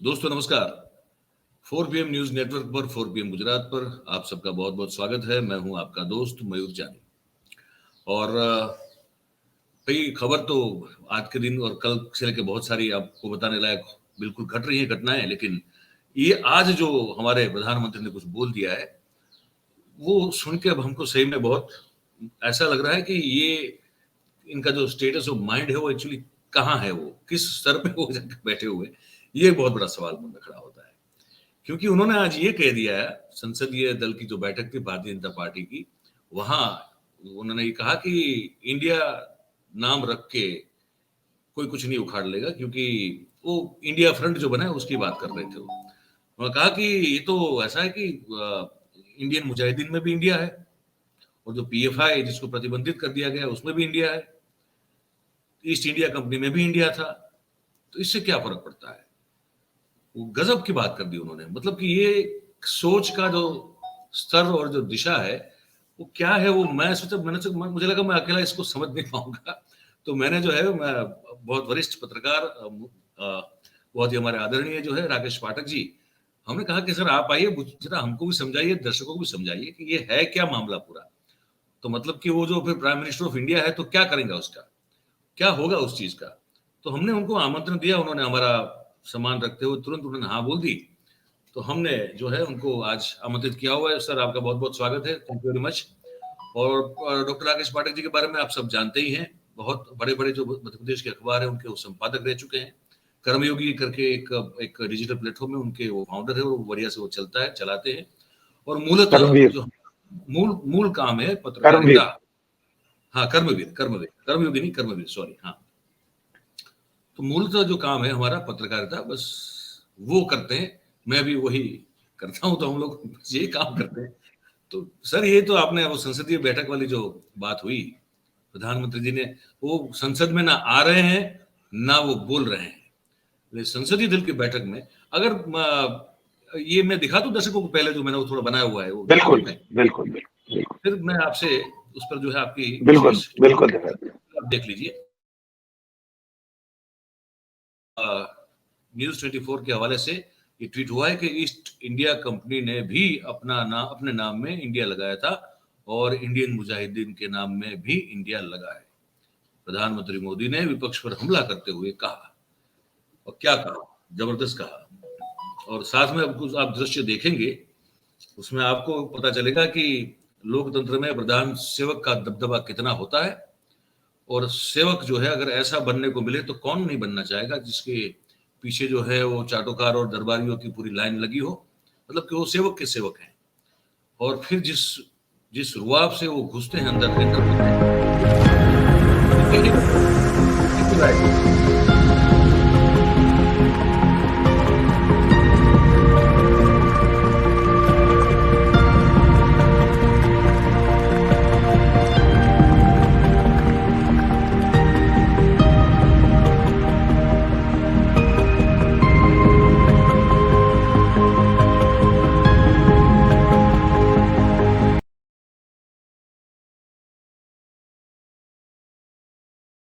दोस्तों नमस्कार। 4 PM news network पर 4 PM गुजरात पर आप सबका बहुत बहुत स्वागत है। मैं हूं आपका दोस्त मयूर जानी। और भाई खबर तो आज के दिन और कल से लेकर बहुत सारी आपको बताने लायक बिल्कुल घट रही है घटनाएं, लेकिन ये आज जो हमारे प्रधानमंत्री ने कुछ बोल दिया है वो सुन के अब हमको सही में बहुत ऐसा लग रहा है कि ये इनका जो स्टेटस ऑफ माइंड है वो एक्चुअली कहाँ है, वो किस स्तर पे वो जाके बैठे हुए, ये बहुत बड़ा सवाल मन में खड़ा होता है। क्योंकि उन्होंने आज ये कह दिया है, संसदीय दल की जो बैठक थी भारतीय जनता पार्टी की, वहां उन्होंने ये कहा कि इंडिया नाम रख के कोई कुछ नहीं उखाड़ लेगा, क्योंकि वो इंडिया फ्रंट जो बना है उसकी बात कर रहे थे। उन्होंने कहा कि ये तो ऐसा है कि इंडियन मुजाहिदीन में भी इंडिया है, और जो पीएफआई जिसको प्रतिबंधित कर दिया गया उसमें भी इंडिया है, ईस्ट इंडिया कंपनी में भी इंडिया था, तो इससे क्या फर्क पड़ता है। वो गजब की बात कर दी उन्होंने। मतलब कि ये सोच का जो स्तर और जो दिशा है वो क्या है, वो मुझे लगा मैं अकेला इसको समझ नहीं पाऊंगा। तो मैंने जो है, मैं बहुत वरिष्ठ पत्रकार, बहुत ही हमारे आदरणीय जो है राकेश पाठक जी, हमने कहा कि सर आप आइए, जरा हमको भी समझाइए, दर्शकों को भी समझाइए कि ये है क्या मामला पूरा। तो मतलब कि वो जो फिर प्राइम मिनिस्टर ऑफ इंडिया है तो क्या करेंगे, उसका क्या होगा उस चीज का। तो हमने उनको आमंत्रण दिया, उन्होंने हमारा सम्मान रखते हुए तुरंत उन्होंने हाँ बोल दी। तो हमने जो है उनको आज आमंत्रित किया हुआ है। सर आपका बहुत बहुत स्वागत है, थैंक यू वेरी मच। और डॉक्टर राकेश पाठक जी के बारे में आप सब जानते ही हैं, बहुत बड़े बड़े जो मध्य प्रदेश के अखबार है उनके वो संपादक रह चुके हैं। कर्मयोगी करके एक डिजिटल प्लेटफॉर्म है, उनके वो फाउंडर है, और बढ़िया से वो चलता है, चलाते हैं। और मूलतः जो मूल काम है पत्रकारिता। हाँ, कर्मयोगी नहीं, कर्मवीर, सॉरी। हाँ, तो मूलतः जो काम है हमारा पत्रकारिता, बस वो करते हैं। मैं भी वही करता हूं, तो हम लोग यही काम करते हैं। तो सर ये तो आपने वो संसदीय बैठक वाली जो बात हुई, प्रधानमंत्री जी ने, वो संसद में ना आ रहे हैं ना वो बोल रहे हैं। संसदीय दल की बैठक में अगर ये मैं दिखा दूं दर्शकों को, पहले जो मैंने वो थोड़ा बनाया हुआ है वो बिल्कुल बिल्कुल बिल्कुल, फिर मैं आपसे उस पर जो है आपकी बिल्कुल बिल्कुल आप देख लीजिए। न्यूज 24 के हवाले से ये ट्वीट हुआ है कि ईस्ट इंडिया कंपनी ने भी अपने नाम में इंडिया लगाया था, और इंडियन मुजाहिदीन के नाम में भी इंडिया लगा है। प्रधानमंत्री मोदी ने विपक्ष पर हमला करते हुए कहा, और क्या कहा, जबरदस्त कहा। और साथ में अब कुछ आप दृश्य देखेंगे, उसमें आपको पता चलेगा कि लोकतंत्र में प्रधान सेवक का दबदबा कितना होता है। और सेवक जो है अगर ऐसा बनने को मिले तो कौन नहीं बनना चाहेगा, जिसके पीछे जो है वो चाटोकार और दरबारियों की पूरी लाइन लगी हो। मतलब कि वो सेवक के सेवक हैं, और फिर जिस रुआब से वो घुसते हैं अंदर एंटर होते हैं।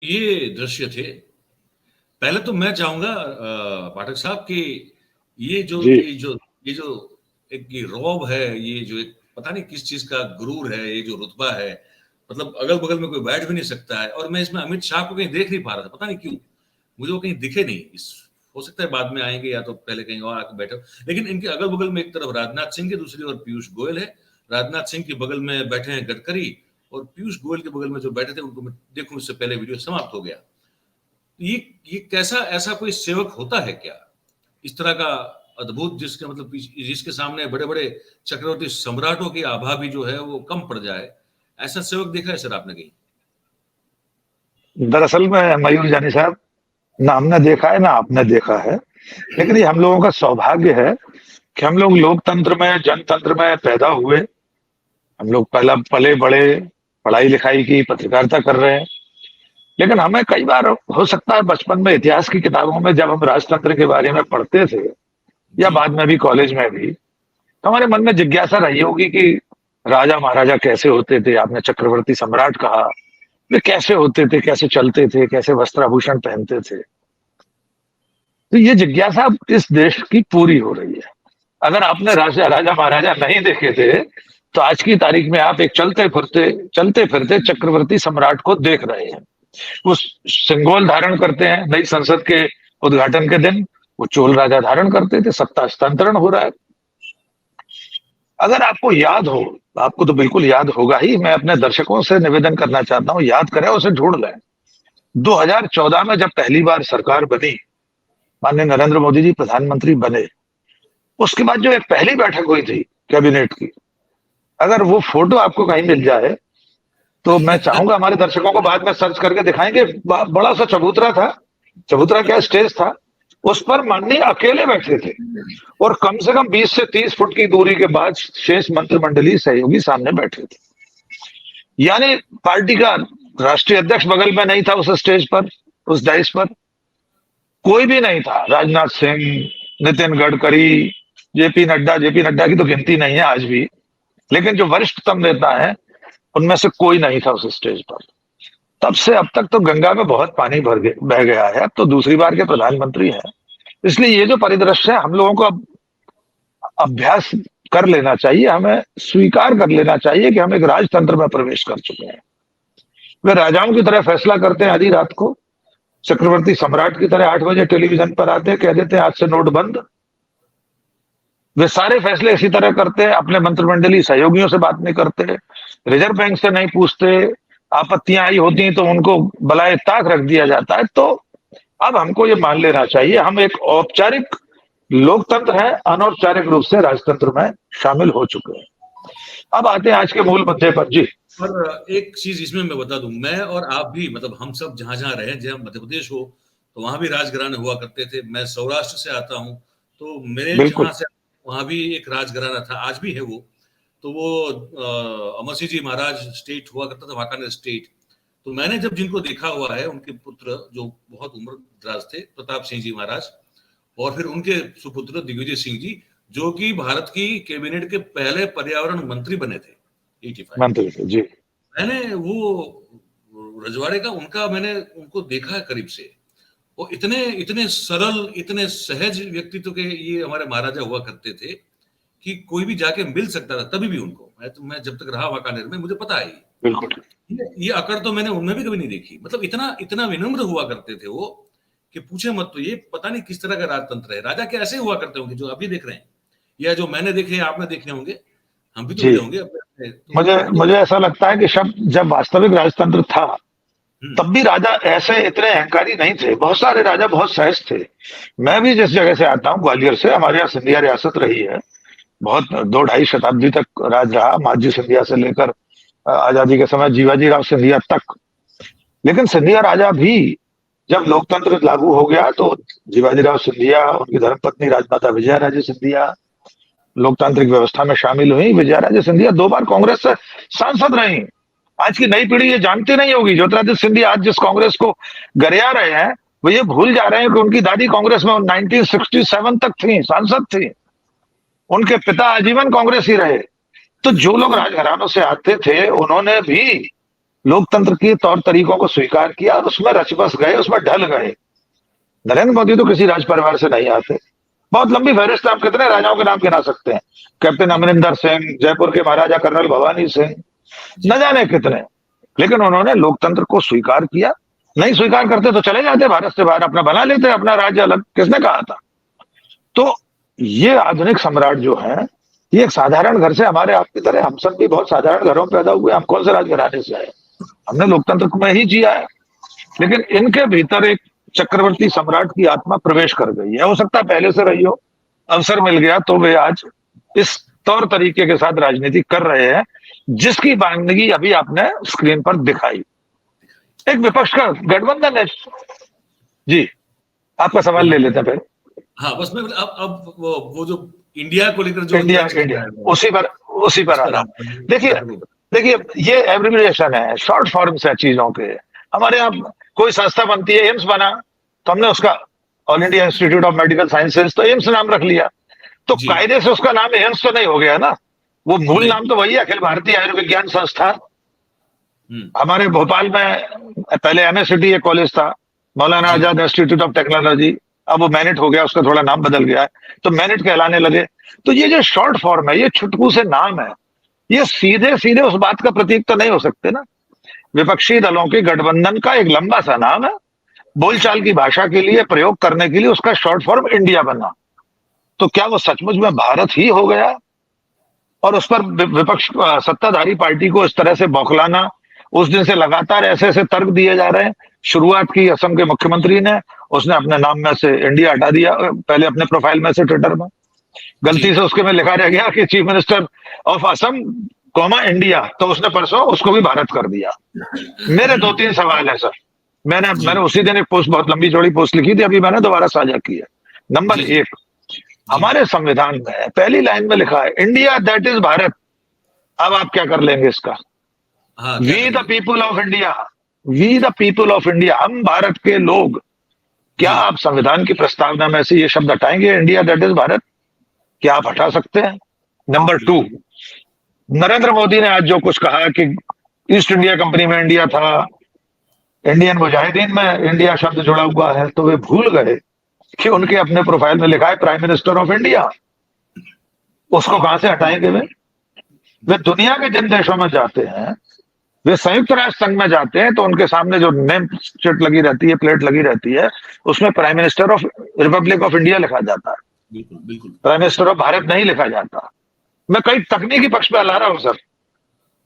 ये दृश्य थे। पहले तो मैं चाहूंगा पाठक साहब कि ये जो एक ये रौब है, ये जो एक पता नहीं किस चीज का गुरूर है, ये जो रुतबा है, मतलब अगल बगल में कोई बैठ भी नहीं सकता है। और मैं इसमें अमित शाह को कहीं देख नहीं पा रहा था, पता नहीं क्यों मुझे वो कहीं दिखे नहीं। हो सकता है बाद में आएंगे या तो पहले कहीं और आकर बैठे, लेकिन इनके अगल बगल में एक तरफ राजनाथ सिंह है, दूसरी ओर पीयूष गोयल है। राजनाथ सिंह के बगल में बैठे हैं गडकरी, और पीयूष गोयल के बगल में जो बैठे थे उनको मैं देखूं, इससे पहले वीडियो समाप्त हो गया। ये कैसा ऐसा कोई सेवक होता है क्या, इस तरह का अद्भुत, जिसके मतलब जिसके सामने बड़े बड़े चक्रवर्ती सम्राटों की आभा भी जो है वो कम पड़ जाए, ऐसा सेवक देखा है सर आपने कहीं? दरअसल में मयूर जानी साहब, ना हमने देखा है ना आपने देखा है, लेकिन ये हम लोगों का सौभाग्य है कि हम लोग लोकतंत्र में, जनतंत्र में पैदा हुए। हम लोग पहला पले बड़े, पढ़ाई लिखाई की, पत्रकारिता कर रहे हैं। लेकिन हमें कई बार हो सकता है बचपन में इतिहास की किताबों में जब हम राजतंत्र के बारे में पढ़ते थे, या बाद में भी कॉलेज में भी, तो हमारे मन में जिज्ञासा रही होगी कि राजा महाराजा कैसे होते थे। आपने चक्रवर्ती सम्राट कहा, वे कैसे होते थे, कैसे चलते थे, कैसे वस्त्राभूषण पहनते थे। तो ये जिज्ञासा इस देश की पूरी हो रही है। अगर आपने राजा राजा महाराजा नहीं देखे थे तो आज की तारीख में आप एक चलते फिरते चक्रवर्ती सम्राट को देख रहे हैं। वो सिंगोल धारण करते हैं नई संसद के उद्घाटन के दिन, वो चोल राजा धारण करते थे, सत्ता हस्तांतरण हो रहा है। अगर आपको याद हो, आपको तो बिल्कुल याद होगा ही, मैं अपने दर्शकों से निवेदन करना चाहता हूं, याद करें, उसे ढूंढ लें। 2014 में जब पहली बार सरकार बनी, माननीय नरेंद्र मोदी जी प्रधानमंत्री बने, उसके बाद जो एक पहली बैठक हुई थी कैबिनेट की, अगर वो फोटो आपको कहीं मिल जाए तो मैं चाहूंगा हमारे दर्शकों को बाद में सर्च करके दिखाएंगे। बड़ा सा चबूतरा था, चबूतरा क्या स्टेज था, उस पर माननीय अकेले बैठे थे और कम से कम 20 से 30 फुट की दूरी के बाद शेष मंत्रिमंडलीय सहयोगी सामने बैठे थे। यानी पार्टी का राष्ट्रीय अध्यक्ष बगल में नहीं था उस स्टेज पर, उस डाइस पर कोई भी नहीं था। राजनाथ सिंह, नितिन गडकरी, जेपी नड्डा की तो गिनती नहीं है आज भी, लेकिन जो वरिष्ठतम नेता है उनमें से कोई नहीं था उस स्टेज पर। तब से अब तक तो गंगा में बहुत पानी बह गया है, अब तो दूसरी बार के प्रधानमंत्री हैं। इसलिए ये जो परिदृश्य है, हम लोगों को अब अभ्यास कर लेना चाहिए, हमें स्वीकार कर लेना चाहिए कि हम एक राजतंत्र में प्रवेश कर चुके हैं। वे राजाओं की तरह फैसला करते हैं आधी रात को, चक्रवर्ती सम्राट की तरह 8 बजे टेलीविजन पर आते हैं, कह देते हैं आज से नोट बंद। वे सारे फैसले इसी तरह करते हैं, अपने मंत्रिमंडलीय सहयोगियों से बात नहीं करते, रिजर्व बैंक से नहीं पूछते, आपत्तियां आई होती हैं तो उनको बलाए ताक रख दिया जाता है। तो अब हमको ये मान लेना चाहिए हम एक औपचारिक लोकतंत्र है, अनौपचारिक रूप से राजतंत्र में शामिल हो चुके हैं। अब आते हैं आज के मूल मुद्दे पर। जी। और एक चीज इसमें मैं बता दूं, मैं और आप भी, मतलब हम सब जहां जहां रहे, जहां मध्य प्रदेश हो तो वहां भी राजघराने हुआ करते थे। मैं सौराष्ट्र से आता हूं, तो मेरे जहां से वहां भी एक राजघराना था, आज भी है वो। तो वो अमर सिंह जी महाराज स्टेट हुआ करता था, वाकानेर स्टेट। तो मैंने जब जिनको देखा हुआ है, उनके पुत्र जो बहुत उम्र दराज थे, प्रताप सिंह जी महाराज, और फिर उनके सुपुत्र दिग्विजय सिंह जी, जो कि भारत की कैबिनेट के पहले पर्यावरण मंत्री बने थे 85 मंत्री थे। जी। मैंने वो रजवाड़े का उनका मैंने उनको देखा है करीब से। वो इतने इतने सरल, इतने सहज व्यक्तित्व के ये हमारे महाराजा हुआ करते थे कि कोई भी जाके मिल सकता था। तभी भी उनको मैं जब तक रहा वाकानेर में, मुझे पता है बिल्कुल ये अकड़ तो मैंने उनमें भी कभी नहीं देखी। मतलब इतना इतना विनम्र हुआ करते थे वो कि पूछे मत। तो ये पता नहीं किस तरह का राजतंत्र है। राजा क्या ऐसे हुआ करते होंगे जो अभी देख रहे हैं, या जो मैंने देखे आपने देखे होंगे, हम भी तो मिले होंगे अपने। मुझे ऐसा लगता है कि जब वास्तविक राजतंत्र था तब भी राजा ऐसे इतने अहंकारी नहीं थे। बहुत सारे राजा बहुत सहज थे। मैं भी जिस जगह से आता हूँ, ग्वालियर से, हमारे यहाँ सिंधिया रियासत रही है, बहुत 2-2.5 शताब्दी तक राज रहा, माजी सिंधिया से लेकर आजादी के समय जीवाजी राव सिंधिया तक। लेकिन सिंधिया राजा भी जब लोकतंत्र लागू हो गया तो जीवाजी राव सिंधिया, उनकी धर्मपत्नी राजमाता विजया राजे सिंधिया लोकतांत्रिक व्यवस्था में शामिल हुई। विजया राजे सिंधिया 2 बार कांग्रेस से सांसद रही। आज की नई पीढ़ी ये जानती नहीं होगी। ज्योतिरादित्य सिंधिया आज जिस कांग्रेस को गरिया रहे हैं, वो ये भूल जा रहे हैं कि उनकी दादी कांग्रेस में 1967 तक थी, सांसद थी। उनके पिता आजीवन कांग्रेस ही रहे। तो जो लोग राजघरानों से आते थे, उन्होंने भी लोकतंत्र के तौर तरीकों को स्वीकार किया और उसमें रच बस गए, उसमें ढल गए। नरेंद्र मोदी तो किसी राज परिवार से नहीं आते। बहुत लंबी फहरिस्त है, आप कितने राजाओं के नाम गिना सकते हैं? कैप्टन अमरिंदर सिंह, जयपुर के महाराजा कर्नल भवानी सिंह, न जाने कितने। लेकिन उन्होंने लोकतंत्र को स्वीकार किया। नहीं स्वीकार करते तो चले जाते भारत से बाहर, अपना बना लेते अपना राज्य अलग। किसने कहा था? तो ये आधुनिक सम्राट जो है, ये एक साधारण घर से, हमारे आपकी तरह हम सब भी बहुत साधारण घरों में पैदा हुए। हम कौन से राजघराने से आए? हमने लोकतंत्र में ही जिया है। लेकिन इनके भीतर एक चक्रवर्ती सम्राट की आत्मा प्रवेश कर गई है। हो सकता है पहले से रही हो, अवसर मिल गया तो वे आज इस तौर तरीके के साथ राजनीति कर रहे हैं जिसकी बानगी अभी आपने स्क्रीन पर दिखाई। एक विपक्ष का गठबंधन है। जी, आपका सवाल ले लेते हैं फिर। हाँ, बस मैं अब वो जो इंडिया को लेकर जो इंडिया उसी पर आ रहा हूं। देखिए ये एब्रिविएशन है, शॉर्ट फॉर्म्स है चीजों के। हमारे यहाँ कोई संस्था बनती है, एम्स बना तो हमने उसका all India institute of medical sciences, तो एम्स नाम रख लिया। तो कायदे से उसका नाम एम्स तो नहीं हो गया ना, वो मूल नाम तो वही अखिल भारतीय आयुर्विज्ञान संस्थान। हमारे भोपाल में पहले MSCT एक कॉलेज था, Maulana Azad institute of technology, अब वो मैनेट हो गया, उसका थोड़ा नाम बदल गया है, तो मैनेट कहलाने लगे। तो ये जो शॉर्ट फॉर्म है, ये छुटकू से नाम है, ये सीधे सीधे उस बात का प्रतीक तो नहीं हो सकते ना। विपक्षी दलों के गठबंधन का एक लंबा सा नाम है, बोलचाल की भाषा के लिए प्रयोग करने के लिए उसका शॉर्ट फॉर्म इंडिया बना। तो क्या वो सचमुच में भारत ही हो गया? और उस पर विपक्ष सत्ताधारी पार्टी को इस तरह से बौखलाना, उस दिन से लगातार ऐसे ऐसे तर्क दिए जा रहे हैं। शुरुआत की असम के मुख्यमंत्री ने, उसने अपने नाम में से इंडिया हटा दिया, पहले अपने प्रोफाइल में से ट्विटर में गलती से उसके में लिखा रह गया कि chief minister of Assam comma India, तो उसने परसों उसको भी भारत कर दिया। मेरे 2-3 सवाल है सर। मैंने उसी दिन एक पोस्ट, बहुत लंबी चौड़ी पोस्ट लिखी थी, अभी मैंने दोबारा साझा की है। नंबर 1, हमारे संविधान में पहली लाइन में लिखा है इंडिया दैट इज भारत। अब आप क्या कर लेंगे इसका? We the people of India, we the people of India, हम भारत के लोग। क्या आप संविधान की प्रस्तावना में से ये शब्द हटाएंगे, इंडिया दैट इज भारत? क्या आप हटा सकते हैं? नंबर 2, नरेंद्र मोदी ने आज जो कुछ कहा कि ईस्ट इंडिया कंपनी में इंडिया था, इंडियन मुजाहिदीन में इंडिया शब्द जुड़ा हुआ है, तो वे भूल गए कि उनके अपने प्रोफाइल में लिखा है प्राइम मिनिस्टर ऑफ इंडिया। उसको कहां से हटाएंगे वे दुनिया के जिन देशों में जाते हैं, वे संयुक्त राष्ट्र संघ में जाते हैं, तो उनके सामने जो नेम प्लेट लगी रहती है, प्लेट लगी रहती है, उसमें prime minister of Republic of India लिखा जाता है, बिल्कुल बिल्कुल, प्राइम मिनिस्टर ऑफ भारत नहीं लिखा जाता। मैं कई तकनीकी पक्ष पे ला रहा हूं सर।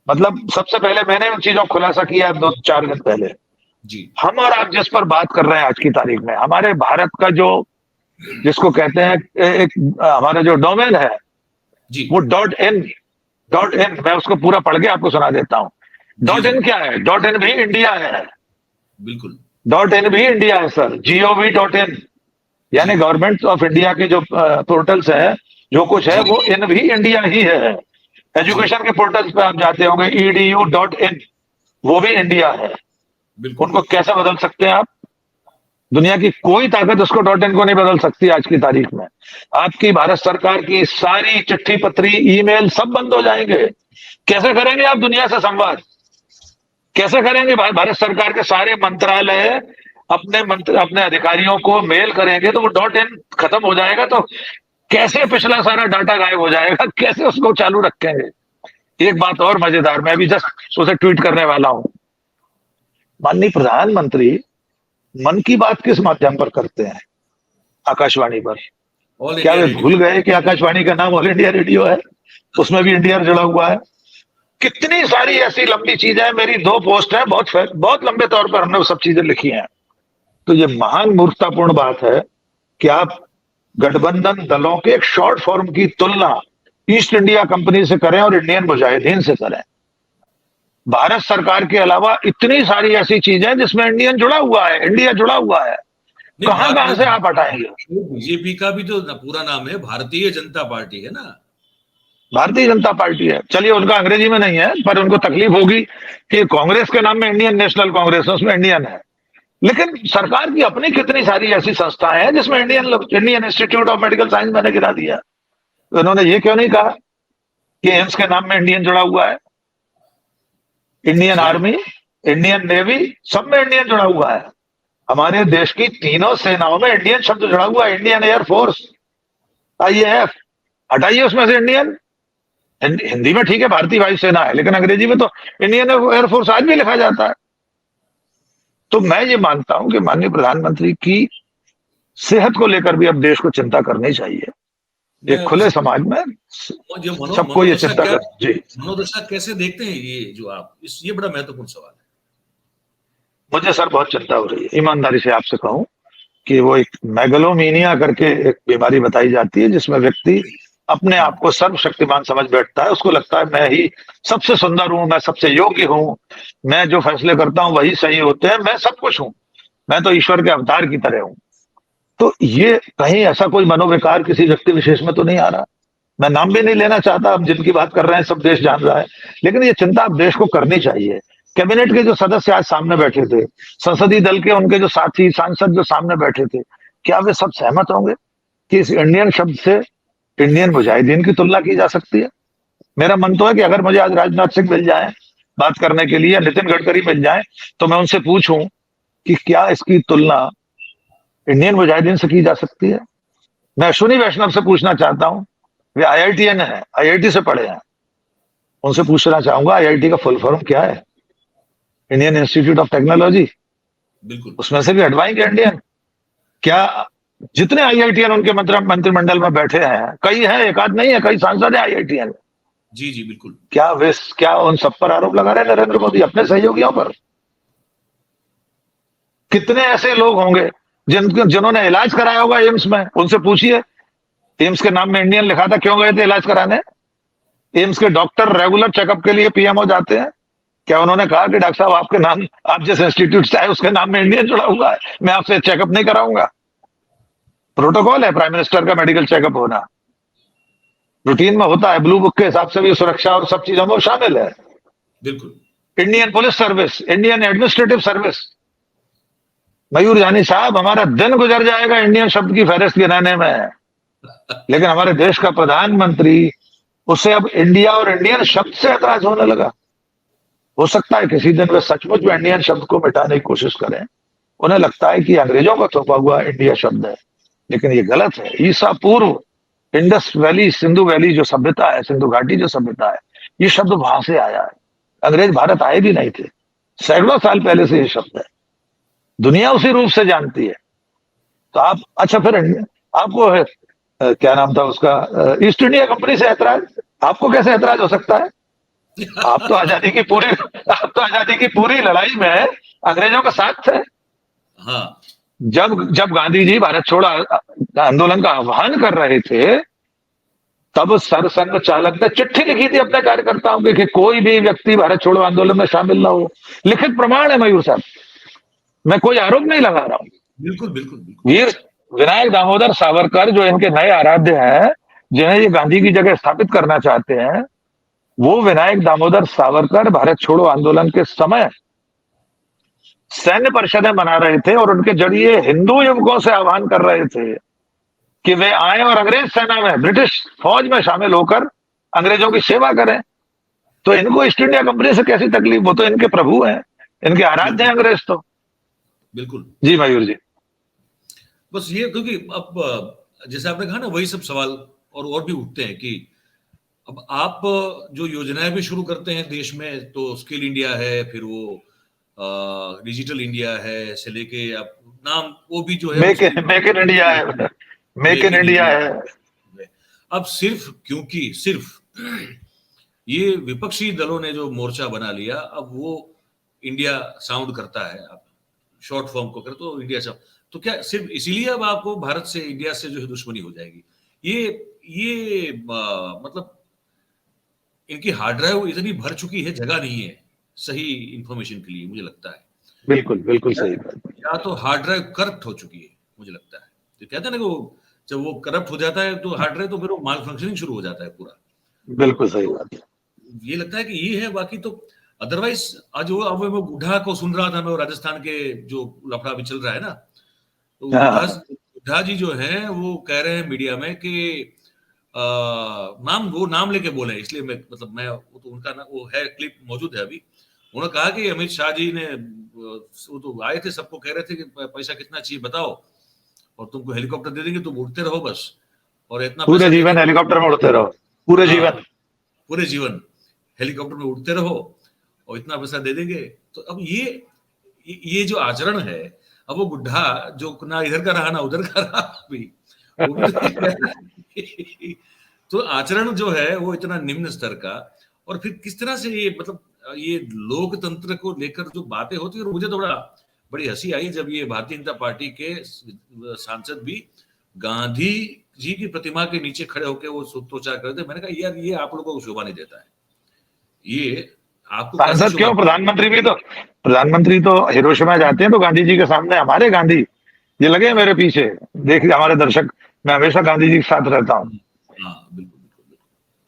मतलब सबसे पहले मैंने उन चीजों को खुलासा किया 2-4 दिन पहले। जी, हम और आप जिस पर बात कर रहे हैं आज की तारीख में, हमारे भारत का जो, जिसको कहते हैं एक हमारा जो डोमेन है, जी, वो .in, मैं उसको पूरा पढ़ के आपको सुना देता हूं। .in क्या है? .in भी इंडिया है, बिल्कुल, .in भी इंडिया है सर, gov.in, यानी गवर्नमेंट ऑफ इंडिया के जो पोर्टल्स है, जो कुछ है वो इन भी इंडिया ही है। एजुकेशन के पोर्टल्स पे आप जाते होंगे, edu.in, वो भी इंडिया है। बिल्कुल, उनको कैसे बदल सकते हैं आप? दुनिया की कोई ताकत उसको .in को नहीं बदल सकती आज की तारीख में। आपकी भारत सरकार की सारी चिट्ठी पत्री, ईमेल सब बंद हो जाएंगे। कैसे करेंगे आप दुनिया से संवाद? कैसे करेंगे? भारत सरकार के सारे मंत्रालय अपने अधिकारियों को मेल करेंगे तो वो .in खत्म हो जाएगा, तो कैसे पिछला सारा डाटा गायब हो जाएगा? कैसे उसको चालू रखेंगे? एक बात और मजेदार, मैं अभी जस्ट उसे ट्वीट करने वाला हूं। माननीय प्रधानमंत्री मन की बात किस माध्यम पर करते हैं? आकाशवाणी पर। ऑल क्या इंडिया वे रेडियो, भूल गए कि आकाशवाणी का नाम ऑल इंडिया रेडियो है? उसमें भी इंडिया जुड़ा हुआ है। कितनी सारी ऐसी लंबी चीजें, मेरी 2 पोस्ट है, बहुत लंबे तौर पर हमने वो सब चीजें लिखी हैं। तो ये महान मूर्खतापूर्ण बात है कि आप गठबंधन दलों के एक शॉर्ट फॉर्म की तुलना ईस्ट इंडिया कंपनी से करें और इंडियन मुजाहिदीन से करें। भारत सरकार के अलावा इतनी सारी ऐसी चीजें जिसमें इंडियन जुड़ा हुआ है, इंडिया जुड़ा हुआ है, कहां कहां से आप हटाएंगे? बीजेपी का भी तो पूरा नाम है भारतीय जनता पार्टी है ना। भारतीय जनता पार्टी है, चलिए उनका अंग्रेजी में नहीं है, पर उनको तकलीफ होगी कि कांग्रेस के नाम में इंडियन नेशनल कांग्रेस है, उसमें इंडियन है। लेकिन सरकार की अपनी कितनी सारी ऐसी संस्थाएं हैं जिसमें Indian institute of medical science मैंने गिरा दिया। तो उन्होंने ये क्यों नहीं कहा कि एम्स के नाम में इंडियन जुड़ा हुआ है? इंडियन आर्मी, इंडियन नेवी, सब में इंडियन जुड़ा हुआ है। हमारे देश की तीनों सेनाओं में इंडियन शब्द जुड़ा हुआ है। इंडियन एयरफोर्स, IAF, हटाइए उसमें से इंडियन। हिंदी में ठीक है भारतीय वायुसेना है, लेकिन अंग्रेजी में तो इंडियन एयरफोर्स आज भी लिखा जाता है। तो मैं ये मानता हूं कि माननीय प्रधानमंत्री की सेहत को लेकर भी अब देश को चिंता करनी चाहिए। एक खुले समाज में सबको ये चिंता कर। जी, मनोदशा कैसे देखते हैं ये जो आप ये बड़ा महत्वपूर्ण सवाल है। मुझे सर बहुत चिंता हो रही है, ईमानदारी से आपसे कहूं कि वो एक मेगलोमीनिया करके एक बीमारी बताई जाती है, जिसमें व्यक्ति अपने आप को सर्वशक्तिमान समझ बैठता है। उसको लगता है मैं ही सबसे सुंदर हूं, मैं सबसे योग्य हूं, मैं जो फैसले करता हूं वही सही होते हैं, मैं सब कुछ हूं, मैं तो ईश्वर के अवतार की तरह हूं। तो ये कहीं ऐसा कोई मनोविकार किसी व्यक्ति विशेष में तो नहीं आ रहा? मैं नाम भी नहीं लेना चाहता, अब जिनकी बात कर रहे हैं सब देश जान रहा है, लेकिन ये चिंता अब देश को करनी चाहिए। कैबिनेट के जो सदस्य आज सामने बैठे थे, संसदीय दल के उनके जो साथी सांसद जो सामने बैठे थे, क्या वे सब सहमत होंगे कि इस इंडियन शब्द से इंडियन मुजाहिदीन की तुलना की जा सकती है? मेरा मन तो है कि अगर मुझे आज राजनाथ सिंह मिल जाए बात करने के लिए, या नितिन गडकरी मिल जाए, तो मैं उनसे पूछूं कि क्या इसकी तुलना इंडियन मुजाहिदीन से की जा सकती है। मैं अश्विनी वैष्णव से पूछना चाहता हूं, वे आईआईटीएन है, आईआईटी से पढ़े हैं, उनसे पूछना चाहूंगा आईआईटी का फुल फॉर्म क्या है? इंडियन इंस्टीट्यूट ऑफ टेक्नोलॉजी, बिल्कुल। उसमें से भी हटवाएंगे इंडियन? क्या जितने आईआईटीएन उनके मंत्रिमंडल में बैठे हैं, कई हैं, एक आध नहीं है, कई सांसद है आईआईटीएन, जी जी बिल्कुल। क्या उन सब पर आरोप लगा रहे हैं नरेंद्र मोदी अपने सहयोगियों पर? कितने ऐसे लोग होंगे जिन्होंने इलाज कराया होगा एम्स में, उनसे पूछिए। एम्स के नाम में इंडियन लिखा था, क्यों गए थे इलाज कराने? एम्स के डॉक्टर रेगुलर चेकअप के लिए पीएमओ जाते हैं, क्या उन्होंने कहा कि डॉक्टर साहब आपके नाम, आप जिस इंस्टीट्यूट से आए उसके नाम में इंडियन जुड़ा हुआ है, मैं आपसे चेकअप नहीं कराऊंगा? प्रोटोकॉल है प्राइम मिनिस्टर का मेडिकल चेकअप होना, रूटीन में होता है, ब्लू बुक के हिसाब से भी सुरक्षा और सब चीजों में शामिल है। बिल्कुल। Indian police service, Indian administrative service. Mayur Jani साहब, हमारा दिन गुजर जाएगा इंडियन शब्द की फहरिस्त गिनाने में, लेकिन हमारे देश का प्रधानमंत्री, उससे अब इंडिया और इंडियन शब्द से ऐतराज होने लगा। हो सकता है किसी दिन वे सचमुच में इंडियन शब्द को मिटाने की कोशिश करें, उन्हें लगता है कि अंग्रेजों का थोपा हुआ इंडिया शब्द है, लेकिन ये गलत है। ईसा पूर्व इंडस वैली, सिंधु वैली जो सभ्यता है, सिंधु घाटी जो सभ्यता है, ये शब्द वहां से आया है। अंग्रेज भारत आए भी नहीं थे, सैकड़ों साल पहले से ये शब्द है, दुनिया उसी रूप से जानती है। तो आप, अच्छा फिर आपको क्या नाम था उसका, ईस्ट इंडिया कंपनी से ऐतराज, आपको कैसे ऐतराज हो सकता है? आप तो आजादी की पूरी आप तो आजादी की पूरी लड़ाई में अंग्रेजों का साथ थे। हाँ। जब जब गांधी जी भारत छोड़ो आंदोलन का आह्वान कर रहे थे, तब सरसंघ चालक ने चिट्ठी लिखी थी अपने कार्यकर्ताओं की कि कोई भी व्यक्ति भारत छोड़ो आंदोलन में शामिल ना हो। लिखित प्रमाण है मयूर साहब, मैं कोई आरोप नहीं लगा रहा हूं। बिल्कुल बिल्कुल बिल्कुल। वीर विनायक दामोदर सावरकर जो इनके नए आराध्य हैं, जिन्हें ये गांधी की जगह स्थापित करना चाहते हैं, वो विनायक दामोदर सावरकर भारत छोड़ो आंदोलन के समय सैन्य परिषदें बना रहे थे और उनके जरिए हिंदू युवकों से आह्वान कर रहे थे कि वे आए और अंग्रेज सेना में, ब्रिटिश फौज में शामिल होकर अंग्रेजों की सेवा करें। तो इनको ईस्ट इंडिया कंपनी से कैसी तकलीफ? वो तो इनके प्रभु हैं, इनके आराध्य हैं अंग्रेज तो। बिल्कुल। जी मयूर जी। बस ये, क्योंकि अब जैसे आपने कहा ना, वही सब सवाल और भी उठते हैं कि अब आप जो योजनाएं भी शुरू करते हैं देश में, तो स्किल इंडिया है, फिर वो डिजिटल इंडिया है, से लेके आप नाम वो भी जो है मेक इन इंडिया है, मेक इन इंडिया है। अब सिर्फ क्योंकि सिर्फ ये विपक्षी दलों ने जो मोर्चा बना लिया, अब वो इंडिया साउंड करता है, आप शॉर्ट फॉर्म को करें तो इंडिया साउंड, तो क्या सिर्फ इसीलिए अब आपको भारत से, इंडिया से जो है दुश्मनी हो जाएगी? ये मतलब इनकी हार्ड ड्राइव इतनी भर चुकी है, जगह नहीं है सही इंफॉर्मेशन के लिए, मुझे लगता है। बिल्कुल बिल्कुल सही बात। या तो हार्ड ड्राइव करप्ट हो चुकी है, मुझे लगता है। तो कहते हैं ना कि वो जब वो करप्ट हो जाता है तो हार्ड ड्राइव, तो फिर वो माल फंक्शनिंग शुरू हो जाता है पूरा। बिल्कुल सही बात है। ये लगता है कि ये है, बाकी तो अदरवाइज आज वो, अब मैं बुढ़ा को सुन रहा था, मैं राजस्थान के जो लफड़ा भी चल रहा है ना, तो बुढ़ा जी जो है वो कह रहे हैं मीडिया में कि वो नाम लेके बोले, इसलिए मैं, मतलब मैं, वो तो उनका ना, वो है क्लिप मौजूद है अभी। उन्होंने कहा कि अमित शाह जी ने, वो तो आए थे, सबको कह रहे थे कि पैसा कितना चाहिए बताओ, और तुमको हेलीकॉप्टर दे देंगे, तुम उड़ते रहो बस, और इतना पूरे जीवन हेलीकॉप्टर में उड़ते रहो, पूरे जीवन, पूरे जीवन हेलीकॉप्टर में उड़ते रहो, और इतना पैसा दे देंगे। तो अब ये जो आचरण है, अब वो बुढ़ा जो ना इधर का रहा ना उधर का रहा भी, तो आचरण जो है वो इतना निम्न स्तर का, और फिर किस तरह से ये, मतलब ये लोकतंत्र को लेकर जो बातें होती है, और मुझे तो बड़ी हंसी आई जब ये भारतीय जनता पार्टी के सांसद भी गांधी जी की प्रतिमा के नीचे खड़े होकर वो सूत्रोच्चार करते। मैंने कहा यार, ये आप लोगों को शोभा नहीं देता है, ये आपको सांसद क्यों, प्रधानमंत्री तो हिरोशिमा जाते हैं तो गांधी जी के सामने, हमारे गांधी ये लगे मेरे पीछे, देखिए हमारे दर्शक, मैं हमेशा गांधी जी के साथ रहता हूँ।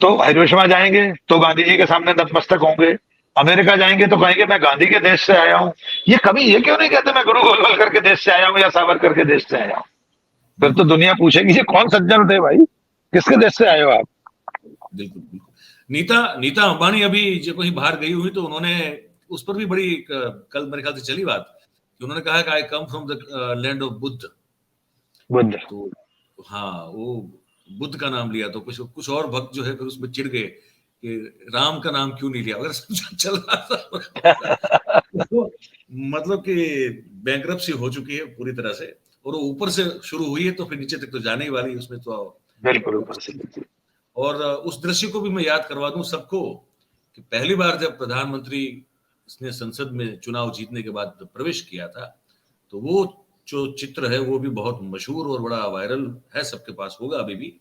तो हिरोशिमा जाएंगे तो गांधी जी के सामने नतमस्तक होंगे, अमेरिका जाएंगे तो कहेंगे मैं गांधी के देश से आया हूँ। ये कभी ये क्यों नहीं कहते मैं गुरु गोलवलकर के देश से आया हूँ या सावरकर के देश से आया हूँ? फिर तो दुनिया पूछेगी ये कौन सज्जन थे भाई, किसके देश से आए हो आप? बिल्कुल बिल्कुल। नीता अंबानी अभी जो कहीं बाहर गई हुई, तो उन्होंने उस पर भी बड़ी कल मेरे ख्याल से चली बात कि उन्होंने कहा कि I come from the land of Buddha, Buddha. तो हाँ, वो बुद्ध का नाम लिया तो कुछ कुछ और भक्त जो है फिर उसमें चिढ़ गए कि राम का नाम क्यों नहीं लिया, अगर चल रहा था तो मतलब कि बैंकरप्सी हो चुकी है पूरी तरह से, और वो ऊपर से शुरू हुई है तो फिर नीचे तक तो जाने ही वाली है, उसमें तो बिल्कुल ऊपर से। और उस दृश्य को भी मैं याद करवा दूं सबको कि पहली बार जब प्रधानमंत्री ने संसद में चुनाव जीतने के बाद प्रवेश किया था, तो वो जो चित्र है वो भी बहुत मशहूर और बड़ा वायरल है, सबके पास होगा अभी भी।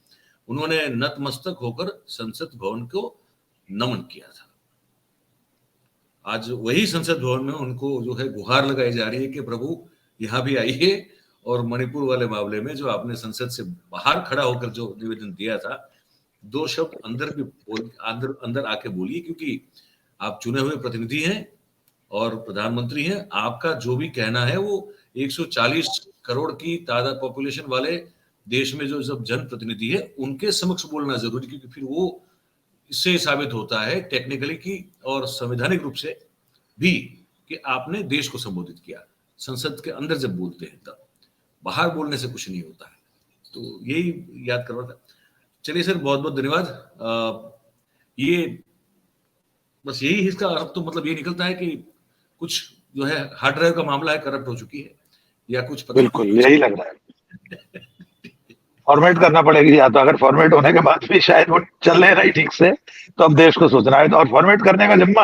उन्होंने नतमस्तक होकर संसद भवन को नमन किया था। आज वही संसद भवन में उनको जो है गुहार लगाई जा रही है कि प्रभु यहाँ भी आइए, और मणिपुर वाले मामले में जो आपने संसद से बाहर खड़ा होकर जो निवेदन दिया था, 2 शब्द अंदर भी अंदर अंदर आके बोलिए, क्योंकि आप चुने हुए प्रतिनिधि हैं और प्रधानमंत्री हैं। आपका जो भी कहना है वो 140 करोड़ की तादाद पॉपुलेशन वाले देश में जो जब जनप्रतिनिधि है उनके समक्ष बोलना जरूरी, क्योंकि फिर वो इससे साबित होता है टेक्निकली की और संवैधानिक रूप से भी कि आपने देश को संबोधित किया। संसद के अंदर जब बोलते हैं तब, बाहर बोलने से कुछ नहीं होता है। तो यही याद करवा था। चलिए सर, बहुत बहुत धन्यवाद। ये बस यही इसका अर्थ तो मतलब ये निकलता है कि कुछ जो है हार्ड ड्राइव का मामला है, करप्ट हो चुकी है, या कुछ पता बिल्कुल यही लग रहा है। फॉर्मेट करना पड़ेगी, या तो अगर फॉर्मेट होने के बाद भी शायद वो चल नहीं रही ठीक से, तो अब देश को सोचना है। और फॉर्मेट करने का जिम्मा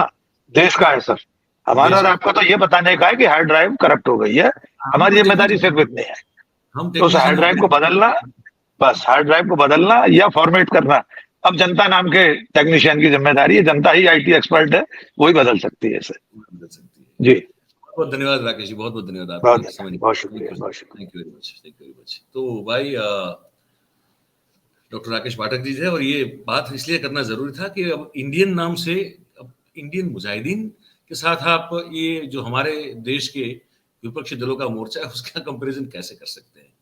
देश का है सर। हमारा और आपका तो ये बताने का है कि हार्ड ड्राइव करप्ट हो गई है, हमारी जिम्मेदारी सिर्फ इतनी है। तो उस हार्ड ड्राइव को बदलना, बस हार्ड ड्राइव को बदलना या फॉर्मेट करना अब जनता नाम के टेक्नीशियन की जिम्मेदारी है। जनता ही आईटी एक्सपर्ट है, वही बदल सकती है इसे। बदल सकती है। जी बहुत धन्यवाद राकेश जी, बहुत बहुत धन्यवाद बहुत आपके समझ। बहुत शुक्रिया, बहुत शुक्रिया। Thank you very much, thank you very much. तो भाई डॉक्टर राकेश पाठक जी थे, और ये बात इसलिए करना जरूरी था कि अब इंडियन नाम से, अब इंडियन मुजाहिदीन के साथ आप ये जो हमारे देश के विपक्षी दलों का मोर्चा है उसका कंपैरिजन कैसे कर सकते हैं,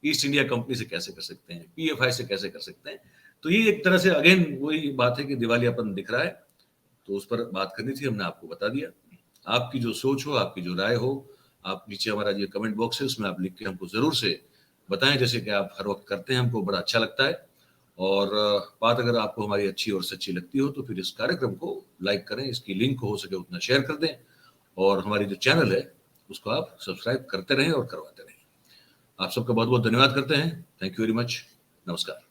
ईस्ट इंडिया कंपनी से कैसे कर सकते हैं, पीएफआई से कैसे कर सकते हैं। तो ये एक तरह से अगेन वही बात है कि दिवालियापन दिख रहा है, तो उस पर बात करनी थी, हमने आपको बता दिया। आपकी जो सोच हो, आपकी जो राय हो, आप नीचे हमारा जो कमेंट बॉक्स है उसमें आप लिख के हमको जरूर से बताएं, जैसे कि आप हर वक्त करते हैं, हमको बड़ा अच्छा लगता है। और बात अगर आपको हमारी अच्छी और सच्ची लगती हो तो फिर इस कार्यक्रम को लाइक करें, इसकी लिंक को हो सके उतना शेयर कर दें, और हमारी जो चैनल है उसको आप सब्सक्राइब करते रहें और करवाते रहें। आप सबका बहुत बहुत धन्यवाद करते हैं। Thank you very much. नमस्कार।